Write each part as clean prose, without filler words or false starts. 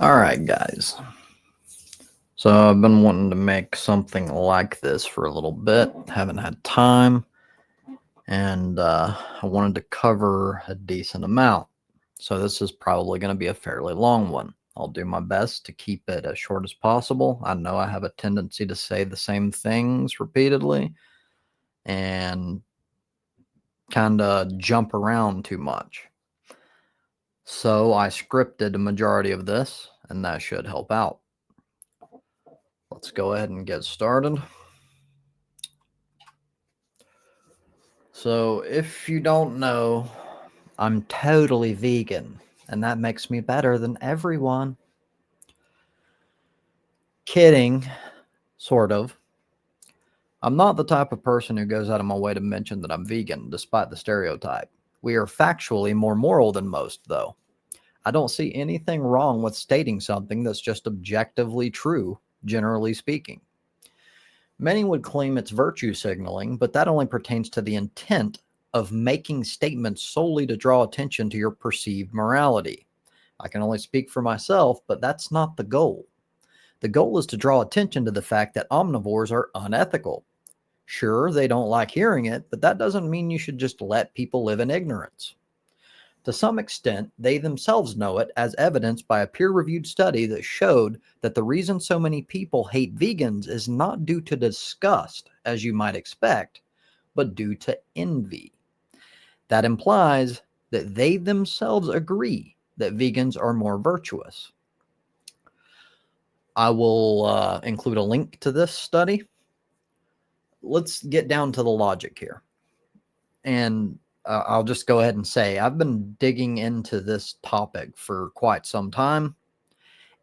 Alright, guys. So I've been wanting to make something like this for a little bit. Haven't had time. And I wanted to cover a decent amount. So this is probably going to be a fairly long one. I'll do my best to keep it as short as possible. I know I have a tendency to say the same things repeatedly and kind of jump around too much. So I scripted a majority of this, and that should help out. Let's go ahead and get started. So, if you don't know, I'm totally vegan, and that makes me better than everyone. Kidding, sort of. I'm not the type of person who goes out of my way to mention that I'm vegan, despite the stereotype. We are factually more moral than most, though. I don't see anything wrong with stating something that's just objectively true, generally speaking. Many would claim it's virtue signaling, but that only pertains to the intent of making statements solely to draw attention to your perceived morality. I can only speak for myself, but that's not the goal. The goal is to draw attention to the fact that omnivores are unethical. Sure, they don't like hearing it, but that doesn't mean you should just let people live in ignorance. To some extent, they themselves know it, as evidenced by a peer reviewed study that showed that the reason so many people hate vegans is not due to disgust, as you might expect, but due to envy. That implies that they themselves agree that vegans are more virtuous. I will include a link to this study. Let's get down to the logic here. And I'll just go ahead and say I've been digging into this topic for quite some time,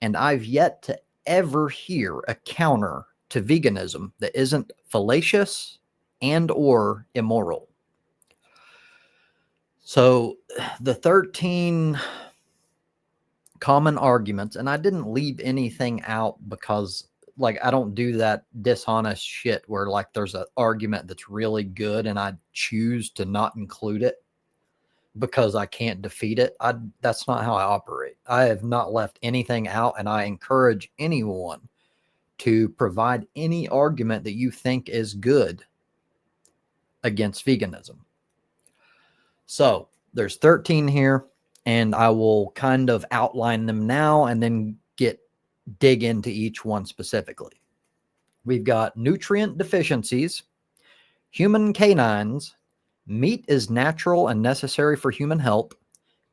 and I've yet to ever hear a counter to veganism that isn't fallacious and or immoral. So the 13 common arguments, and I didn't leave anything out because I don't do that dishonest shit where there's an argument that's really good and I choose to not include it because I can't defeat it. That's not how I operate. I have not left anything out, and I encourage anyone to provide any argument that you think is good against veganism. So there's 13 here, and I will kind of outline them now and then dig into each one specifically. We've got nutrient deficiencies, human canines, meat is natural and necessary for human health,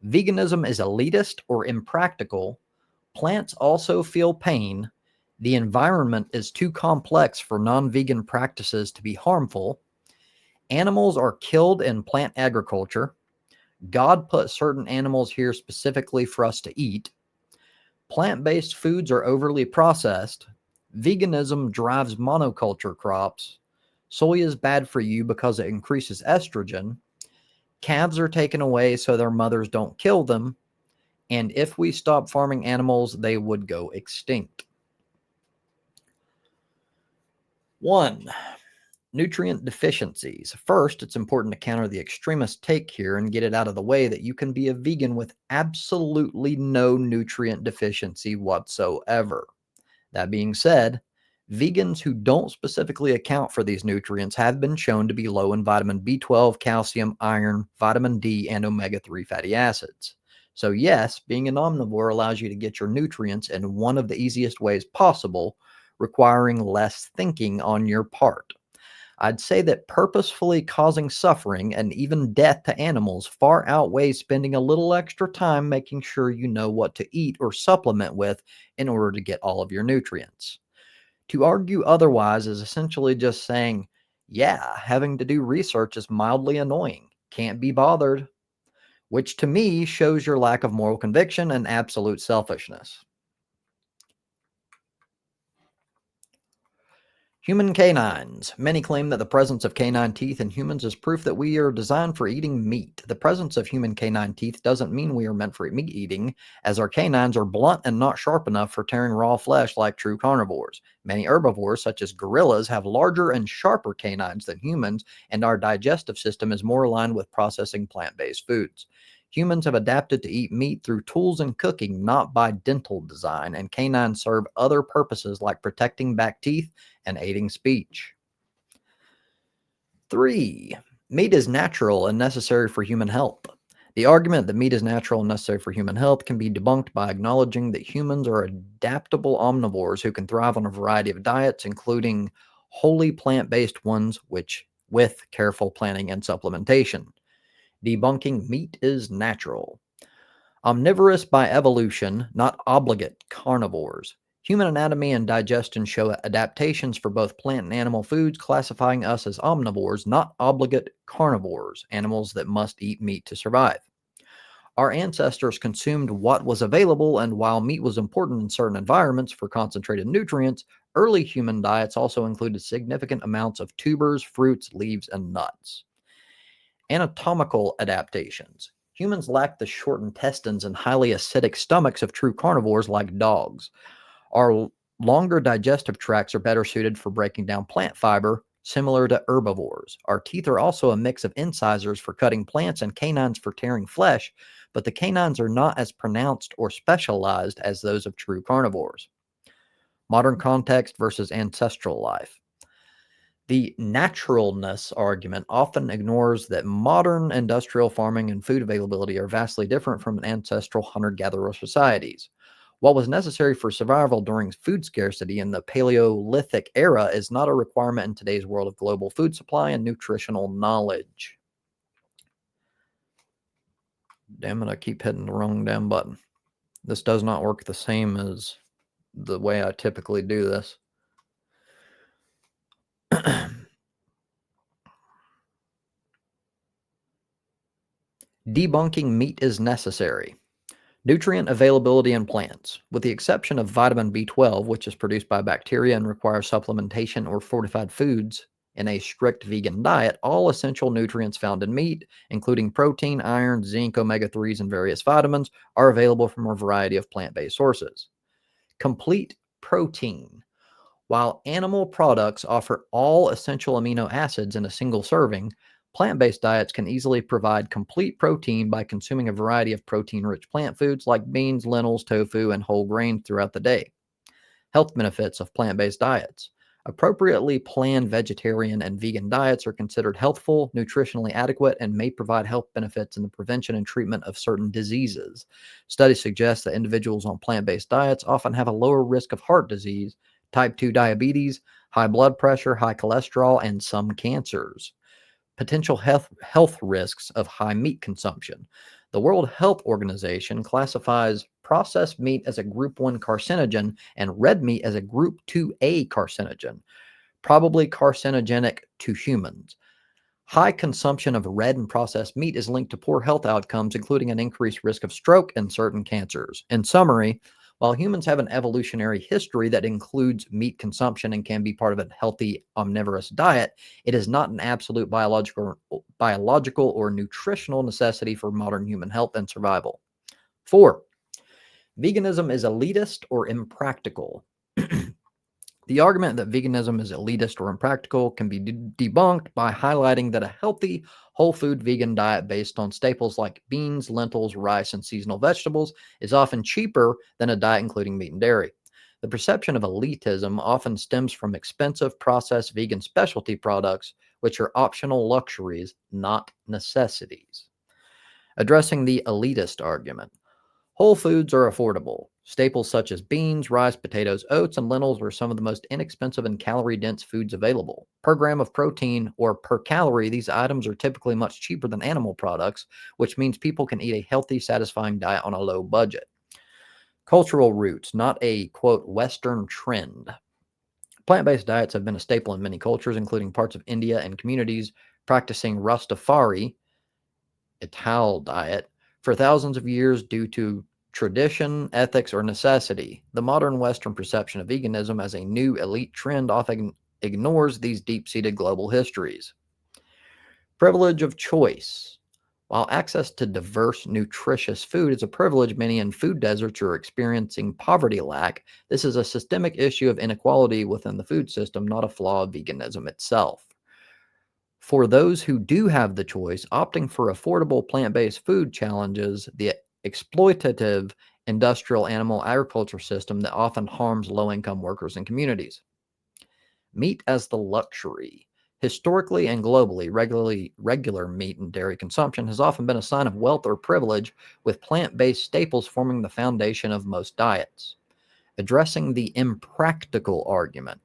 veganism is elitist or impractical, plants also feel pain, the environment is too complex for non-vegan practices to be harmful, animals are killed in plant agriculture, God put certain animals here specifically for us to eat, plant-based foods are overly processed, veganism drives monoculture crops, soy is bad for you because it increases estrogen, calves are taken away so their mothers don't kill them, and if we stop farming animals, they would go extinct. 1. Nutrient deficiencies. First, it's important to counter the extremist take here and get it out of the way that you can be a vegan with absolutely no nutrient deficiency whatsoever. That being said, vegans who don't specifically account for these nutrients have been shown to be low in vitamin B12, calcium, iron, vitamin D, and omega-3 fatty acids. So yes, being an omnivore allows you to get your nutrients in one of the easiest ways possible, requiring less thinking on your part. I'd say that purposefully causing suffering and even death to animals far outweighs spending a little extra time making sure you know what to eat or supplement with in order to get all of your nutrients. To argue otherwise is essentially just saying, yeah, having to do research is mildly annoying, can't be bothered, which to me shows your lack of moral conviction and absolute selfishness. Human canines. Many claim that the presence of canine teeth in humans is proof that we are designed for eating meat. The presence of human canine teeth doesn't mean we are meant for meat eating, as our canines are blunt and not sharp enough for tearing raw flesh like true carnivores. Many herbivores, such as gorillas, have larger and sharper canines than humans, and our digestive system is more aligned with processing plant-based foods. Humans have adapted to eat meat through tools and cooking, not by dental design, and canines serve other purposes like protecting back teeth and aiding speech. 3. Meat is natural and necessary for human health. The argument that meat is natural and necessary for human health can be debunked by acknowledging that humans are adaptable omnivores who can thrive on a variety of diets, including wholly plant-based ones, which with careful planning and supplementation. Debunking meat is natural. Omnivorous by evolution, not obligate carnivores. Human anatomy and digestion show adaptations for both plant and animal foods, classifying us as omnivores, not obligate carnivores, animals that must eat meat to survive. Our ancestors consumed what was available, and while meat was important in certain environments for concentrated nutrients, early human diets also included significant amounts of tubers, fruits, leaves, and nuts. Anatomical adaptations. Humans lack the short intestines and highly acidic stomachs of true carnivores like dogs. Our longer digestive tracts are better suited for breaking down plant fiber, similar to herbivores. Our teeth are also a mix of incisors for cutting plants and canines for tearing flesh, but the canines are not as pronounced or specialized as those of true carnivores. Modern context versus ancestral life. The naturalness argument often ignores that modern industrial farming and food availability are vastly different from ancestral hunter-gatherer societies. What was necessary for survival during food scarcity in the Paleolithic era is not a requirement in today's world of global food supply and nutritional knowledge. Damn it, I keep hitting the wrong damn button. This does not work the same as the way I typically do this. Debunking meat is necessary. Nutrient availability in plants. With the exception of vitamin B12, which is produced by bacteria and requires supplementation or fortified foods in a strict vegan diet, all essential nutrients found in meat, including protein, iron, zinc, omega-3s, and various vitamins, are available from a variety of plant-based sources. Complete protein. While animal products offer all essential amino acids in a single serving, plant-based diets can easily provide complete protein by consuming a variety of protein-rich plant foods like beans, lentils, tofu, and whole grains throughout the day. Health benefits of plant-based diets. Appropriately planned vegetarian and vegan diets are considered healthful, nutritionally adequate, and may provide health benefits in the prevention and treatment of certain diseases. Studies suggest that individuals on plant-based diets often have a lower risk of heart disease, type 2 diabetes, high blood pressure, high cholesterol, and some cancers. Potential health risks of high meat consumption. The World Health Organization classifies processed meat as a Group 1 carcinogen and red meat as a Group 2A carcinogen, probably carcinogenic to humans. High consumption of red and processed meat is linked to poor health outcomes, including an increased risk of stroke and certain cancers. In summary, while humans have an evolutionary history that includes meat consumption and can be part of a healthy omnivorous diet, it is not an absolute biological or nutritional necessity for modern human health and survival. 4. Veganism is elitist or impractical. The argument that veganism is elitist or impractical can be debunked by highlighting that a healthy, whole food vegan diet based on staples like beans, lentils, rice, and seasonal vegetables is often cheaper than a diet including meat and dairy. The perception of elitism often stems from expensive processed vegan specialty products, which are optional luxuries, not necessities. Addressing the elitist argument. Whole foods are affordable. Staples such as beans, rice, potatoes, oats, and lentils are some of the most inexpensive and calorie-dense foods available. Per gram of protein or per calorie, these items are typically much cheaper than animal products, which means people can eat a healthy, satisfying diet on a low budget. Cultural roots, not a, quote, Western trend. Plant-based diets have been a staple in many cultures, including parts of India and communities practicing Rastafari, Ital diet, for thousands of years due to tradition, ethics, or necessity. The modern Western perception of veganism as a new elite trend often ignores these deep-seated global histories. Privilege of choice. While access to diverse, nutritious food is a privilege, many in food deserts are experiencing poverty lack. This is a systemic issue of inequality within the food system, not a flaw of veganism itself. For those who do have the choice, opting for affordable plant-based food challenges the exploitative industrial animal agriculture system that often harms low-income workers and communities. Meat as the luxury. Historically and globally, regular meat and dairy consumption has often been a sign of wealth or privilege, with plant-based staples forming the foundation of most diets. Addressing the impractical argument.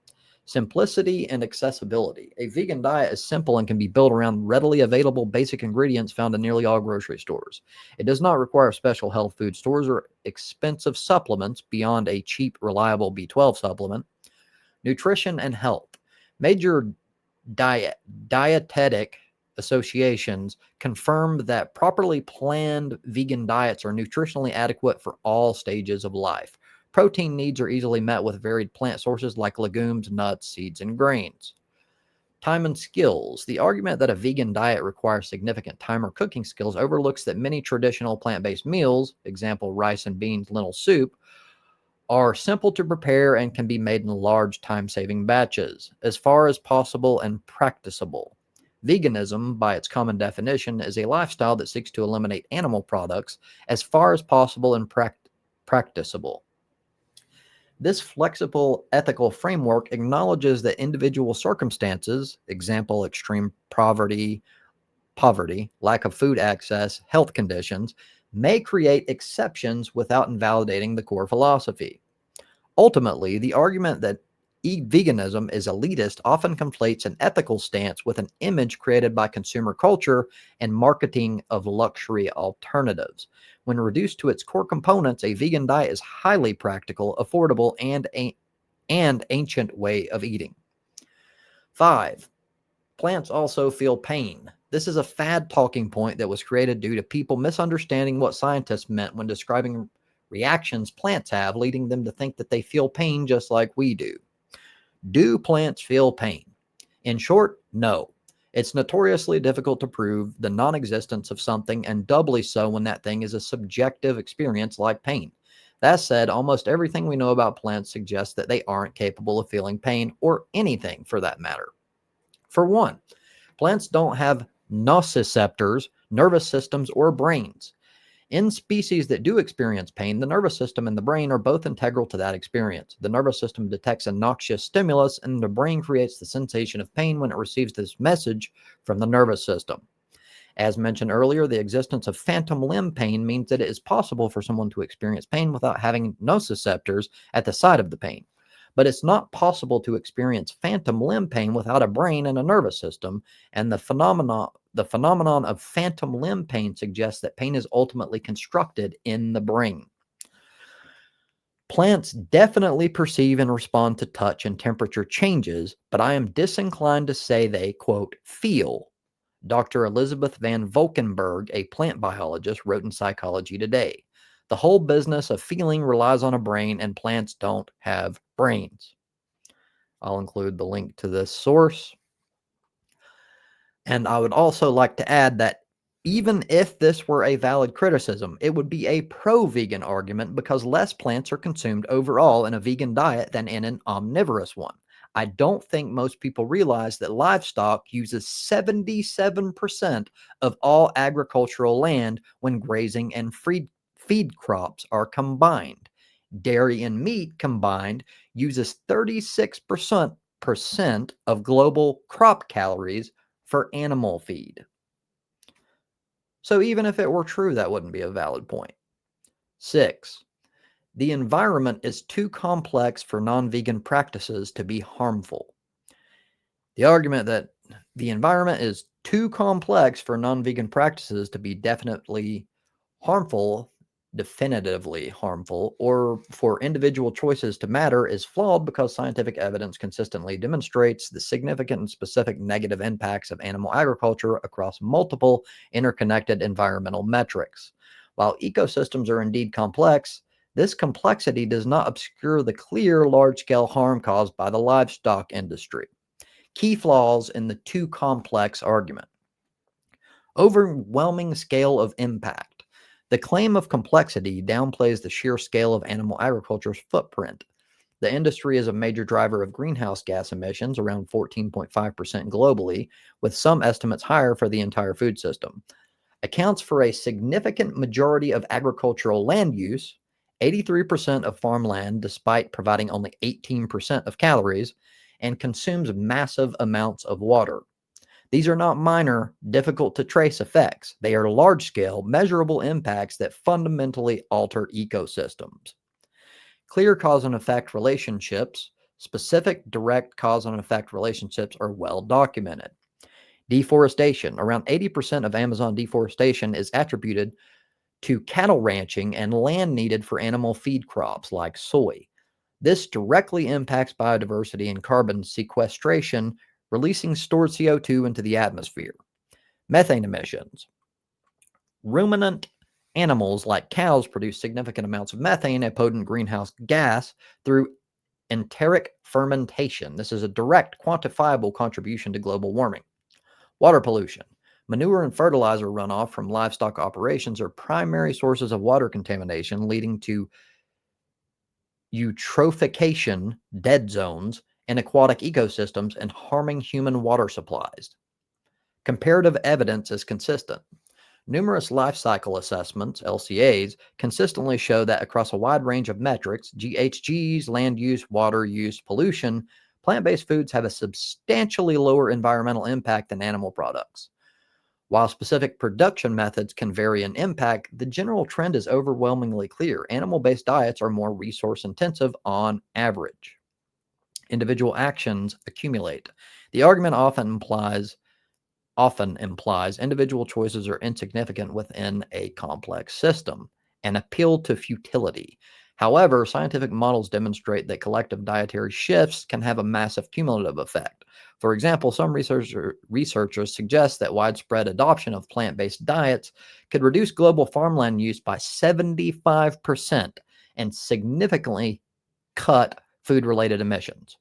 Simplicity and accessibility. A vegan diet is simple and can be built around readily available basic ingredients found in nearly all grocery stores. It does not require special health food stores or expensive supplements beyond a cheap, reliable B12 supplement. Nutrition and health. Major dietetic associations confirm that properly planned vegan diets are nutritionally adequate for all stages of life. Protein needs are easily met with varied plant sources like legumes, nuts, seeds, and grains. Time and skills. The argument that a vegan diet requires significant time or cooking skills overlooks that many traditional plant-based meals, example rice and beans, lentil soup, are simple to prepare and can be made in large time-saving batches, as far as possible and practicable. Veganism, by its common definition, is a lifestyle that seeks to eliminate animal products as far as possible and practicable. This flexible ethical framework acknowledges that individual circumstances, example extreme poverty, lack of food access, health conditions, may create exceptions without invalidating the core philosophy. Ultimately, the argument that veganism is elitist often conflates an ethical stance with an image created by consumer culture and marketing of luxury alternatives. When reduced to its core components, a vegan diet is highly practical, affordable, and ancient way of eating. 5. Plants also feel pain. This is a fad talking point that was created due to people misunderstanding what scientists meant when describing reactions plants have, leading them to think that they feel pain just like we do. Do plants feel pain? In short, no. It's notoriously difficult to prove the non-existence of something, and doubly so when that thing is a subjective experience like pain. That said, almost everything we know about plants suggests that they aren't capable of feeling pain, or anything for that matter. For one, plants don't have nociceptors, nervous systems, or brains. In species that do experience pain, the nervous system and the brain are both integral to that experience. The nervous system detects a noxious stimulus, and the brain creates the sensation of pain when it receives this message from the nervous system. As mentioned earlier, the existence of phantom limb pain means that it is possible for someone to experience pain without having nociceptors at the site of the pain. But it's not possible to experience phantom limb pain without a brain and a nervous system, and the phenomenon of phantom limb pain suggests that pain is ultimately constructed in the brain. Plants definitely perceive and respond to touch and temperature changes, but I am disinclined to say they, quote, feel. Dr. Elizabeth Van Valkenburg, a plant biologist, wrote in Psychology Today. The whole business of feeling relies on a brain, and plants don't have brains. I'll include the link to this source. And I would also like to add that even if this were a valid criticism, it would be a pro-vegan argument because less plants are consumed overall in a vegan diet than in an omnivorous one. I don't think most people realize that livestock uses 77% of all agricultural land when grazing and feed crops are combined. Dairy and meat combined uses 36% of global crop calories for animal feed. So even if it were true, that wouldn't be a valid point. 6. The environment is too complex for non-vegan practices to be harmful. The argument that the environment is too complex for non-vegan practices to be definitively harmful, or for individual choices to matter is flawed because scientific evidence consistently demonstrates the significant and specific negative impacts of animal agriculture across multiple interconnected environmental metrics. While ecosystems are indeed complex, this complexity does not obscure the clear large-scale harm caused by the livestock industry. Key flaws in the too complex argument. Overwhelming scale of impact. The claim of complexity downplays the sheer scale of animal agriculture's footprint. The industry is a major driver of greenhouse gas emissions, around 14.5% globally, with some estimates higher for the entire food system. Accounts for a significant majority of agricultural land use, 83% of farmland, despite providing only 18% of calories, and consumes massive amounts of water. These are not minor, difficult to trace effects. They are large scale, measurable impacts that fundamentally alter ecosystems. Clear cause and effect relationships, specific direct cause and effect relationships, are well documented. Deforestation. Around 80% of Amazon deforestation is attributed to cattle ranching and land needed for animal feed crops like soy. This directly impacts biodiversity and carbon sequestration, releasing stored CO2 into the atmosphere. Methane emissions. Ruminant animals like cows produce significant amounts of methane, a potent greenhouse gas, through enteric fermentation. This is a direct, quantifiable contribution to global warming. Water pollution. Manure and fertilizer runoff from livestock operations are primary sources of water contamination, leading to eutrophication, dead zones, in aquatic ecosystems and harming human water supplies. Comparative evidence is consistent. Numerous life cycle assessments, LCAs, consistently show that across a wide range of metrics, GHGs, land use, water use, pollution, plant-based foods have a substantially lower environmental impact than animal products. While specific production methods can vary in impact, the general trend is overwhelmingly clear. Animal-based diets are more resource-intensive on average. Individual actions accumulate. The argument often implies individual choices are insignificant within a complex system and appeal to futility. However, scientific models demonstrate that collective dietary shifts can have a massive cumulative effect. For example, some researchers suggest that widespread adoption of plant-based diets could reduce global farmland use by 75% and significantly cut food-related emissions.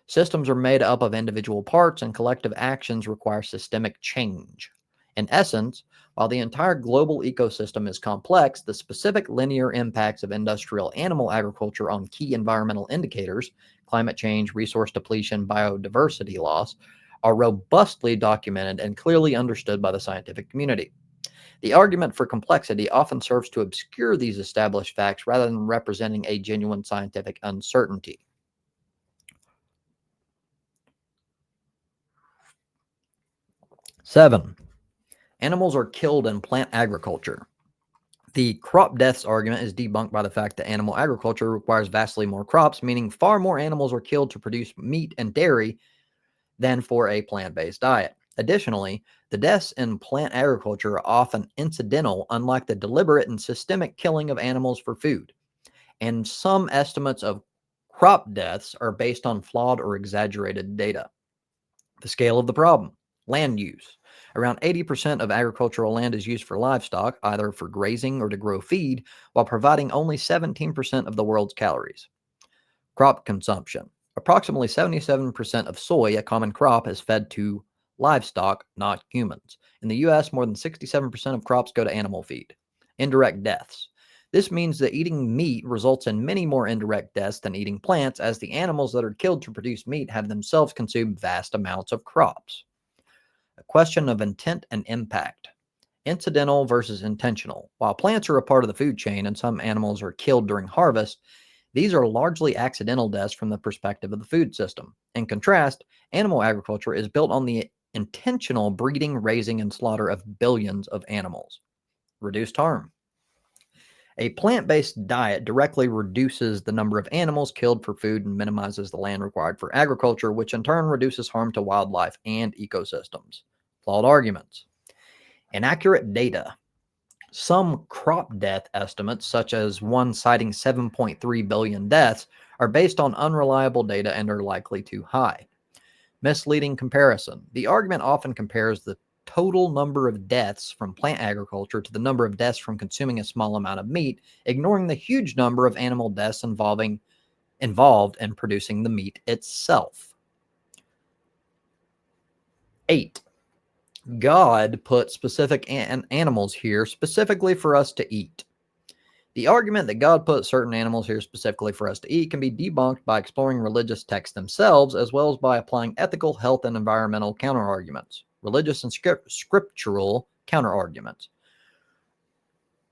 Systems are made up of individual parts, and collective actions require systemic change. In essence, while the entire global ecosystem is complex, the specific linear impacts of industrial animal agriculture on key environmental indicators, climate change, resource depletion, biodiversity loss, are robustly documented and clearly understood by the scientific community. The argument for complexity often serves to obscure these established facts rather than representing a genuine scientific uncertainty. 7. Animals are killed in plant agriculture. The crop deaths argument is debunked by the fact that animal agriculture requires vastly more crops, meaning far more animals are killed to produce meat and dairy than for a plant-based diet. Additionally, the deaths in plant agriculture are often incidental, unlike the deliberate and systemic killing of animals for food. And some estimates of crop deaths are based on flawed or exaggerated data. The scale of the problem. Land use. Around 80% of agricultural land is used for livestock, either for grazing or to grow feed, while providing only 17% of the world's calories. Crop consumption. Approximately 77% of soy, a common crop, is fed to livestock, not humans. In the US, more than 67% of crops go to animal feed. Indirect deaths. This means that eating meat results in many more indirect deaths than eating plants, as the animals that are killed to produce meat have themselves consumed vast amounts of crops. A question of intent and impact. Incidental versus intentional. While plants are a part of the food chain and some animals are killed during harvest, these are largely accidental deaths from the perspective of the food system. In contrast, animal agriculture is built on the intentional breeding, raising, and slaughter of billions of animals. Reduced harm. A plant-based diet directly reduces the number of animals killed for food and minimizes the land required for agriculture, which in turn reduces harm to wildlife and ecosystems. Flawed arguments. Inaccurate data. Some crop death estimates, such as one citing 7.3 billion deaths, are based on unreliable data and are likely too high. Misleading comparison. The argument often compares the total number of deaths from plant agriculture to the number of deaths from consuming a small amount of meat, ignoring the huge number of animal deaths involved in producing the meat itself. 8. God put specific animals here specifically for us to eat. The argument that God put certain animals here specifically for us to eat can be debunked by exploring religious texts themselves, as well as by applying ethical, health, and environmental counterarguments, religious and scriptural counterarguments.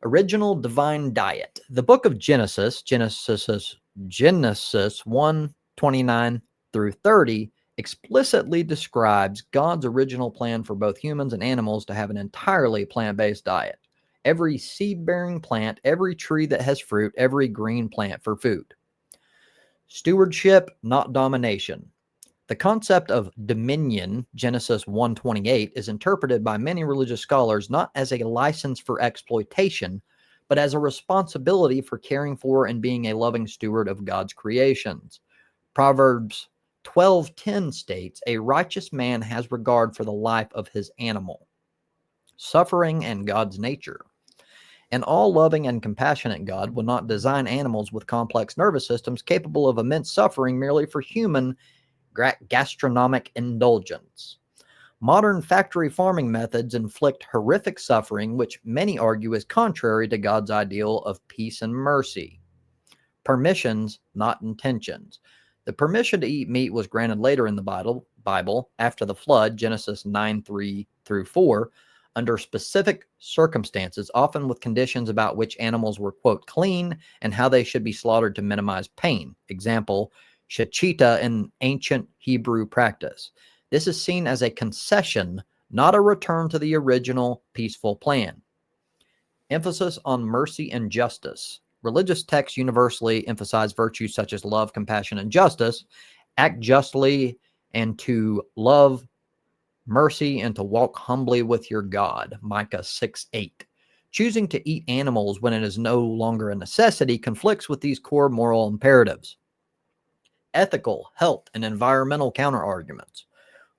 Original divine diet. The book of Genesis 1:29 through 30, explicitly describes God's original plan for both humans and animals to have an entirely plant-based diet. Every seed-bearing plant, every tree that has fruit, every green plant for food. Stewardship, not domination. The concept of dominion, Genesis 1:28, is interpreted by many religious scholars not as a license for exploitation, but as a responsibility for caring for and being a loving steward of God's creations. Proverbs 12:10 states, "A righteous man has regard for the life of his animal." Suffering and God's nature. An all-loving and compassionate God would not design animals with complex nervous systems capable of immense suffering merely for human gastronomic indulgence. Modern factory farming methods inflict horrific suffering, which many argue is contrary to God's ideal of peace and mercy. Permissions, not intentions. The permission to eat meat was granted later in the Bible after the flood, Genesis 9:3 through 4, under specific circumstances, often with conditions about which animals were, quote, clean and how they should be slaughtered to minimize pain. Example, shechita in ancient Hebrew practice. This is seen as a concession, not a return to the original peaceful plan. Emphasis on mercy and justice. Religious texts universally emphasize virtues such as love, compassion, and justice. Act justly and to love mercy and to walk humbly with your God, Micah 6:8. Choosing to eat animals when it is no longer a necessity conflicts with these core moral imperatives. Ethical, health, and environmental counterarguments.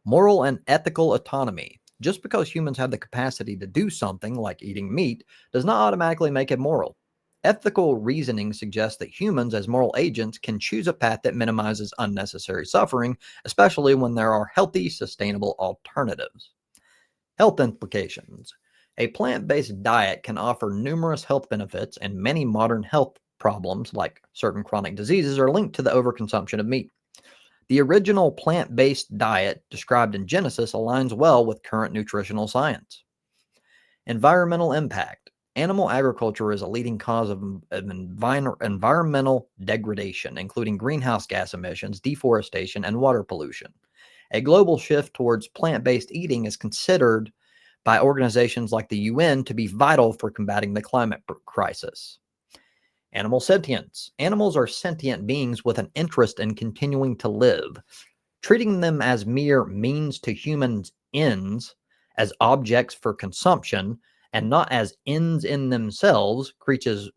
Moral and ethical autonomy. Just because humans have the capacity to do something, like eating meat, does not automatically make it moral. Ethical reasoning suggests that humans, as moral agents, can choose a path that minimizes unnecessary suffering, especially when there are healthy, sustainable alternatives. Health implications. A plant-based diet can offer numerous health benefits, and many modern health problems, like certain chronic diseases, are linked to the overconsumption of meat. The original plant-based diet described in Genesis aligns well with current nutritional science. Environmental impact. Animal agriculture is a leading cause of environmental degradation, including greenhouse gas emissions, deforestation, and water pollution. A global shift towards plant-based eating is considered by organizations like the UN to be vital for combating the climate crisis. Animal sentience. Animals are sentient beings with an interest in continuing to live. Treating them as mere means to humans' ends, as objects for consumption, and not as ends in themselves, creatures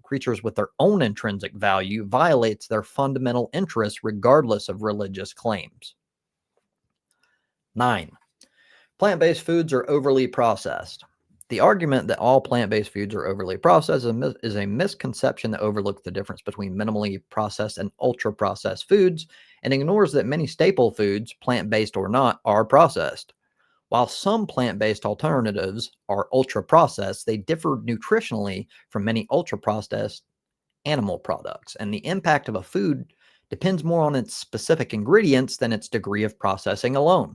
with their own intrinsic value, violates their fundamental interests regardless of religious claims. 9. Plant-based foods are overly processed. The argument that all plant-based foods are overly processed is a misconception that overlooks the difference between minimally processed and ultra-processed foods and ignores that many staple foods, plant-based or not, are processed. While some plant-based alternatives are ultra-processed, they differ nutritionally from many ultra-processed animal products, and the impact of a food depends more on its specific ingredients than its degree of processing alone.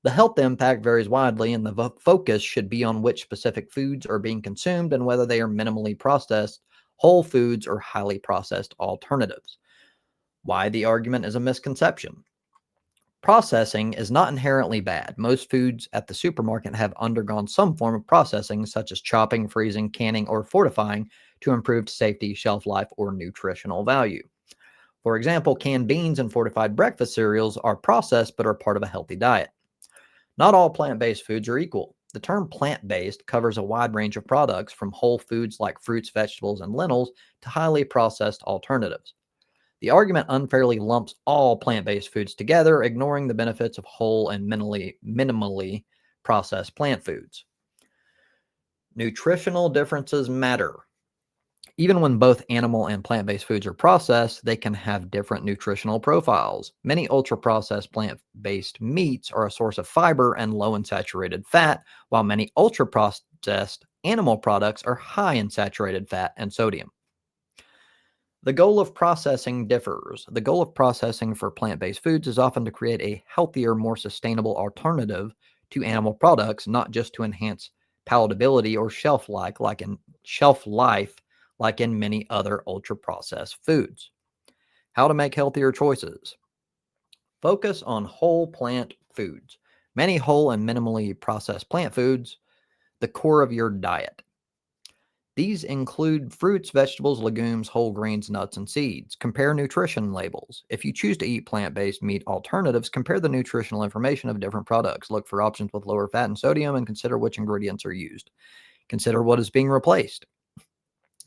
The health impact varies widely, and the focus should be on which specific foods are being consumed and whether they are minimally processed, whole foods, or highly processed alternatives. Why the argument is a misconception. Processing is not inherently bad. Most foods at the supermarket have undergone some form of processing, such as chopping, freezing, canning, or fortifying to improve safety, shelf life, or nutritional value. For example, canned beans and fortified breakfast cereals are processed but are part of a healthy diet. Not all plant-based foods are equal. The term plant-based covers a wide range of products, from whole foods like fruits, vegetables, and lentils to highly processed alternatives. The argument unfairly lumps all plant-based foods together, ignoring the benefits of whole and minimally processed plant foods. Nutritional differences matter. Even when both animal and plant-based foods are processed, they can have different nutritional profiles. Many ultra-processed plant-based meats are a source of fiber and low in saturated fat, while many ultra-processed animal products are high in saturated fat and sodium. The goal of processing differs. The goal of processing for plant-based foods is often to create a healthier, more sustainable alternative to animal products, not just to enhance palatability or shelf life like in many other ultra-processed foods. How to make healthier choices. Focus on whole plant foods. Many whole and minimally processed plant foods, the core of your diet. These include fruits, vegetables, legumes, whole grains, nuts, and seeds. Compare nutrition labels. If you choose to eat plant-based meat alternatives, compare the nutritional information of different products. Look for options with lower fat and sodium and consider which ingredients are used. Consider what is being replaced.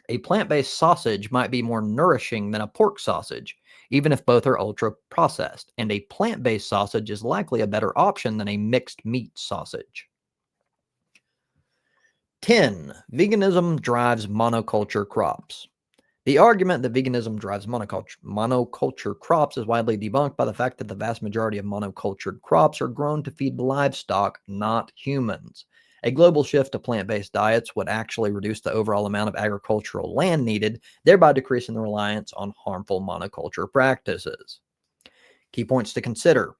A plant-based sausage might be more nourishing than a pork sausage, even if both are ultra-processed, and a plant-based sausage is likely a better option than a mixed meat sausage. 10. Veganism drives monoculture crops. The argument that veganism drives monoculture crops is widely debunked by the fact that the vast majority of monocultured crops are grown to feed livestock, not humans. A global shift to plant-based diets would actually reduce the overall amount of agricultural land needed, thereby decreasing the reliance on harmful monoculture practices. Key points to consider.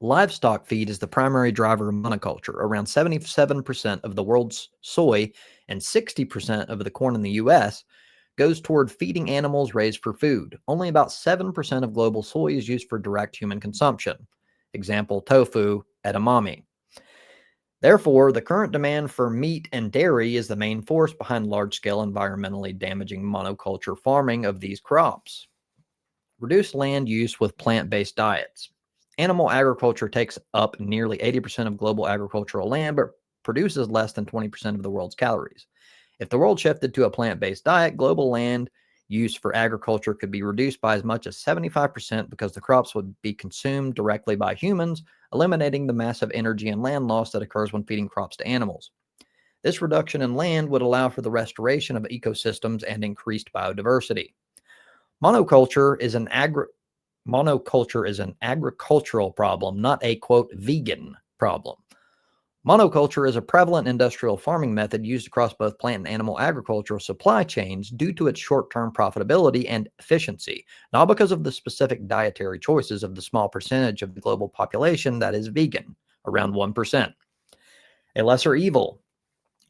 Livestock feed is the primary driver of monoculture. Around 77% of the world's soy and 60% of the corn in the U.S. goes toward feeding animals raised for food. Only about 7% of global soy is used for direct human consumption. Example, tofu, edamame. Therefore, the current demand for meat and dairy is the main force behind large-scale environmentally damaging monoculture farming of these crops. Reduce land use with plant-based diets. Animal agriculture takes up nearly 80% of global agricultural land, but produces less than 20% of the world's calories. If the world shifted to a plant-based diet, global land use for agriculture could be reduced by as much as 75% because the crops would be consumed directly by humans, eliminating the massive energy and land loss that occurs when feeding crops to animals. This reduction in land would allow for the restoration of ecosystems and increased biodiversity. Monoculture is an agricultural problem, not a, quote, vegan problem. Monoculture is a prevalent industrial farming method used across both plant and animal agricultural supply chains due to its short-term profitability and efficiency, not because of the specific dietary choices of the small percentage of the global population that is vegan, around 1%. A lesser evil.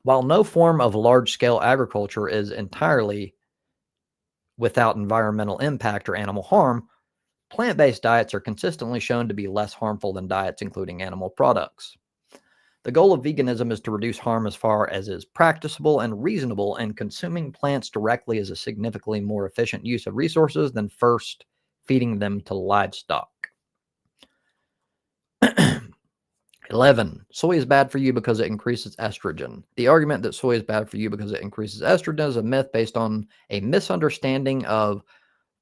While no form of large-scale agriculture is entirely without environmental impact or animal harm, plant-based diets are consistently shown to be less harmful than diets including animal products. The goal of veganism is to reduce harm as far as is practicable and reasonable, and consuming plants directly is a significantly more efficient use of resources than first feeding them to livestock. 11. Soy is bad for you because it increases estrogen. The argument that soy is bad for you because it increases estrogen is a myth based on a misunderstanding of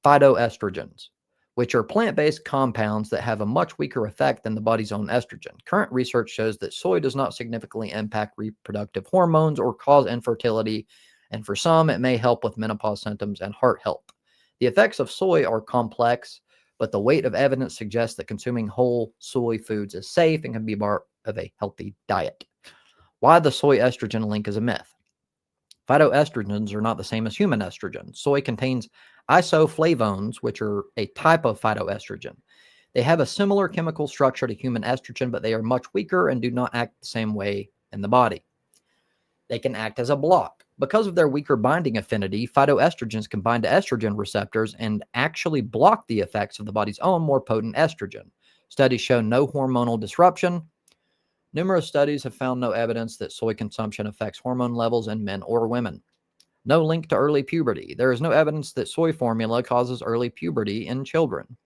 phytoestrogens, which are plant-based compounds that have a much weaker effect than the body's own estrogen. Current research shows that soy does not significantly impact reproductive hormones or cause infertility, and for some, it may help with menopause symptoms and heart health. The effects of soy are complex, but the weight of evidence suggests that consuming whole soy foods is safe and can be part of a healthy diet. Why the soy estrogen link is a myth. Phytoestrogens are not the same as human estrogen. Soy contains isoflavones, which are a type of phytoestrogen. They have a similar chemical structure to human estrogen, but they are much weaker and do not act the same way in the body. They can act as a block. Because of their weaker binding affinity, phytoestrogens can bind to estrogen receptors and actually block the effects of the body's own more potent estrogen. Studies show no hormonal disruption. Numerous studies have found no evidence that soy consumption affects hormone levels in men or women. No link to early puberty. There is no evidence that soy formula causes early puberty in children.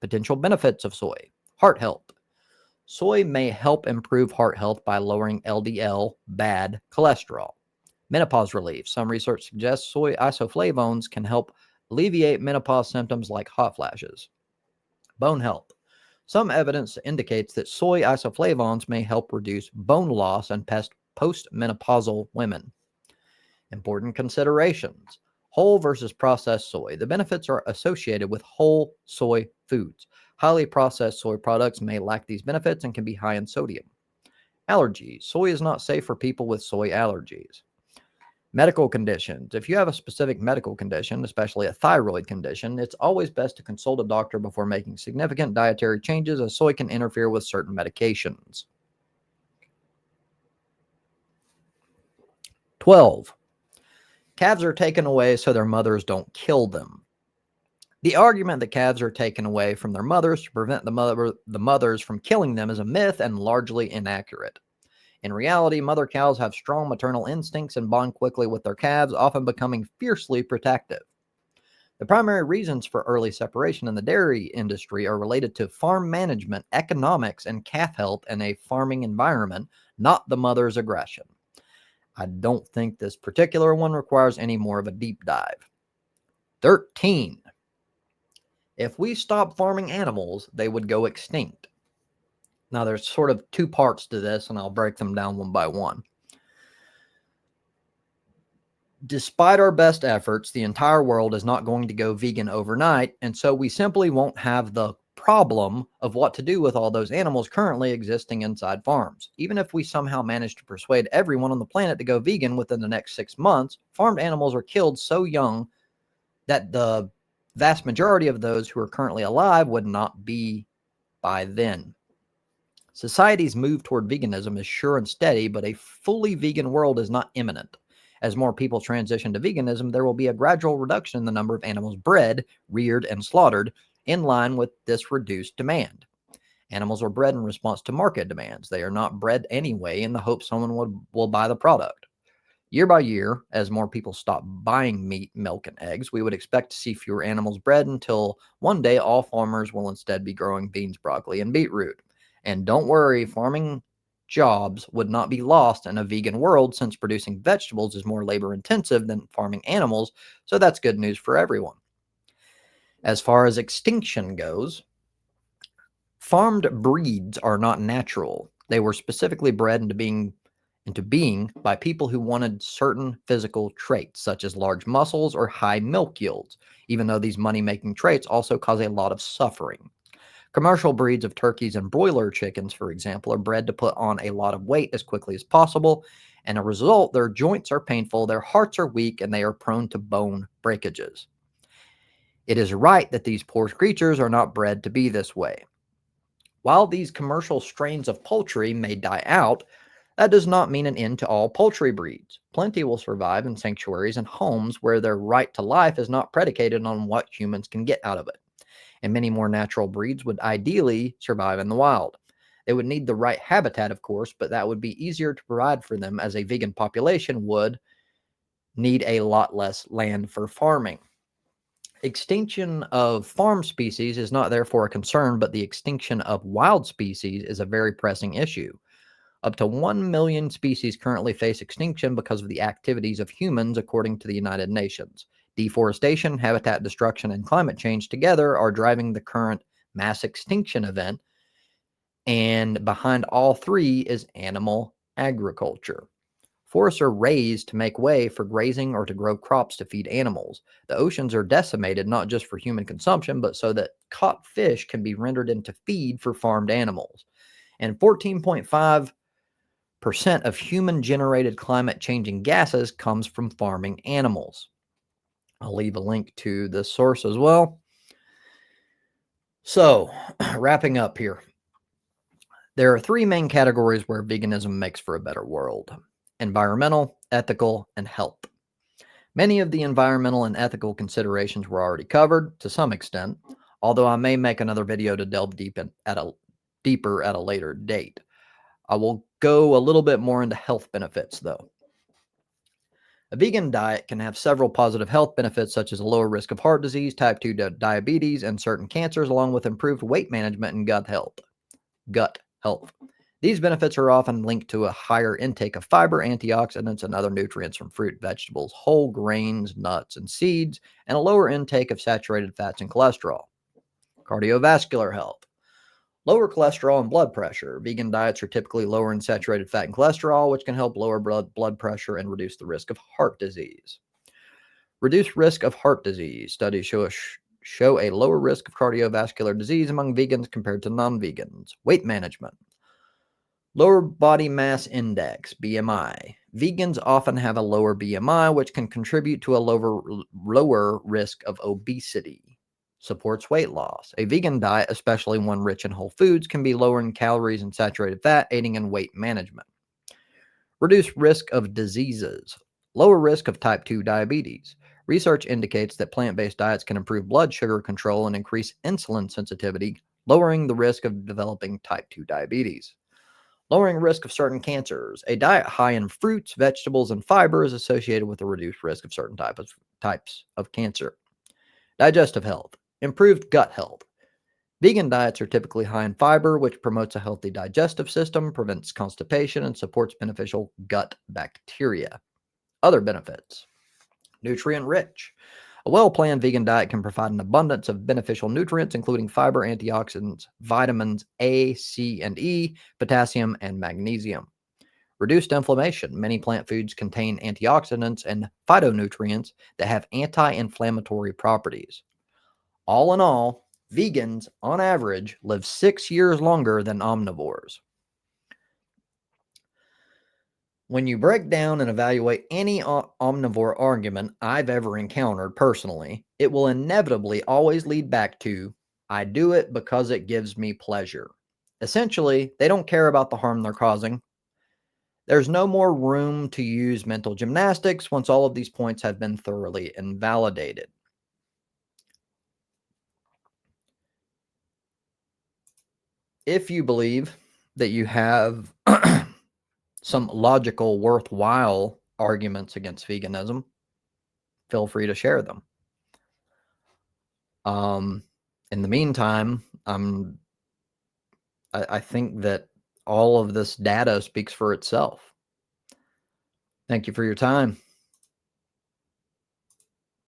Potential benefits of soy. Heart health. Soy may help improve heart health by lowering LDL, bad cholesterol. Menopause relief. Some research suggests soy isoflavones can help alleviate menopause symptoms like hot flashes. Bone health. Some evidence indicates that soy isoflavones may help reduce bone loss in postmenopausal women. Important considerations. Whole versus processed soy. The benefits are associated with whole soy foods. Highly processed soy products may lack these benefits and can be high in sodium. Allergies. Soy is not safe for people with soy allergies. Medical conditions. If you have a specific medical condition, especially a thyroid condition, it's always best to consult a doctor before making significant dietary changes, as soy can interfere with certain medications. 12. Calves are taken away so their mothers don't kill them. The argument that calves are taken away from their mothers to prevent the mothers from killing them is a myth and largely inaccurate. In reality, mother cows have strong maternal instincts and bond quickly with their calves, often becoming fiercely protective. The primary reasons for early separation in the dairy industry are related to farm management, economics, and calf health in a farming environment, not the mother's aggression. I don't think this particular one requires any more of a deep dive. 13. If we stop farming animals, they would go extinct. Now, there's sort of two parts to this, and I'll break them down one by one. Despite our best efforts, the entire world is not going to go vegan overnight, and so we simply won't have the problem of what to do with all those animals currently existing inside farms. Even if we somehow manage to persuade everyone on the planet to go vegan within the next 6 months, farmed animals are killed so young that the vast majority of those who are currently alive would not be by then. Society's move toward veganism is sure and steady, but a fully vegan world is not imminent. As more people transition to veganism, there will be a gradual reduction in the number of animals bred, reared, and slaughtered in line with this reduced demand. Animals are bred in response to market demands. They are not bred anyway in the hope someone will buy the product. Year by year, as more people stop buying meat, milk, and eggs, we would expect to see fewer animals bred until one day all farmers will instead be growing beans, broccoli, and beetroot. And don't worry, farming jobs would not be lost in a vegan world since producing vegetables is more labor intensive than farming animals, so that's good news for everyone. As far as extinction goes, farmed breeds are not natural. They were specifically bred into being by people who wanted certain physical traits, such as large muscles or high milk yields, even though these money-making traits also cause a lot of suffering. Commercial breeds of turkeys and broiler chickens, for example, are bred to put on a lot of weight as quickly as possible, and as a result, their joints are painful, their hearts are weak, and they are prone to bone breakages. It is right that these poor creatures are not bred to be this way. While these commercial strains of poultry may die out, that does not mean an end to all poultry breeds. Plenty will survive in sanctuaries and homes where their right to life is not predicated on what humans can get out of it. And many more natural breeds would ideally survive in the wild. They would need the right habitat, of course, but that would be easier to provide for them, as a vegan population would need a lot less land for farming. Extinction of farm species is not therefore a concern, but the extinction of wild species is a very pressing issue. Up to 1 million species currently face extinction because of the activities of humans, according to the United Nations. Deforestation, habitat destruction, and climate change together are driving the current mass extinction event, and behind all three is animal agriculture. Forests are raised to make way for grazing or to grow crops to feed animals. The oceans are decimated not just for human consumption, but so that caught fish can be rendered into feed for farmed animals. And 14.5% of human-generated climate-changing gases comes from farming animals. I'll leave a link to this source as well. So, wrapping up here. There are three main categories where veganism makes for a better world: environmental, ethical, and health. Many of the environmental and ethical considerations were already covered to some extent, although I may make another video to delve deeper at a later date. I will go a little bit more into health benefits, though. A vegan diet can have several positive health benefits, such as a lower risk of heart disease, type 2 diabetes, and certain cancers, along with improved weight management and gut health. These benefits are often linked to a higher intake of fiber, antioxidants, and other nutrients from fruit, vegetables, whole grains, nuts, and seeds, and a lower intake of saturated fats and cholesterol. Cardiovascular health. Lower cholesterol and blood pressure. Vegan diets are typically lower in saturated fat and cholesterol, which can help lower blood pressure and reduce the risk of heart disease. Reduced risk of heart disease. Studies show a lower risk of cardiovascular disease among vegans compared to non-vegans. Weight management. Lower body mass index, BMI. Vegans often have a lower BMI, which can contribute to a lower risk of obesity. Supports weight loss. A vegan diet, especially one rich in whole foods, can be lower in calories and saturated fat, aiding in weight management. Reduce risk of diseases. Lower risk of type 2 diabetes. Research indicates that plant-based diets can improve blood sugar control and increase insulin sensitivity, lowering the risk of developing type 2 diabetes. Lowering risk of certain cancers. A diet high in fruits, vegetables, and fiber is associated with a reduced risk of certain types of cancer. Digestive health. Improved gut health. Vegan diets are typically high in fiber, which promotes a healthy digestive system, prevents constipation, and supports beneficial gut bacteria. Other benefits. Nutrient rich. A well-planned vegan diet can provide an abundance of beneficial nutrients, including fiber, antioxidants, vitamins A, C, and E, potassium, and magnesium. Reduced inflammation. Many plant foods contain antioxidants and phytonutrients that have anti-inflammatory properties. All in all, vegans, on average, live 6 years longer than omnivores. When you break down and evaluate any omnivore argument I've ever encountered personally, it will inevitably always lead back to, I do it because it gives me pleasure. Essentially, they don't care about the harm they're causing. There's no more room to use mental gymnastics once all of these points have been thoroughly invalidated. If you believe that you have some logical, worthwhile arguments against veganism, feel free to share them. In the meantime, I think that all of this data speaks for itself. Thank you for your time.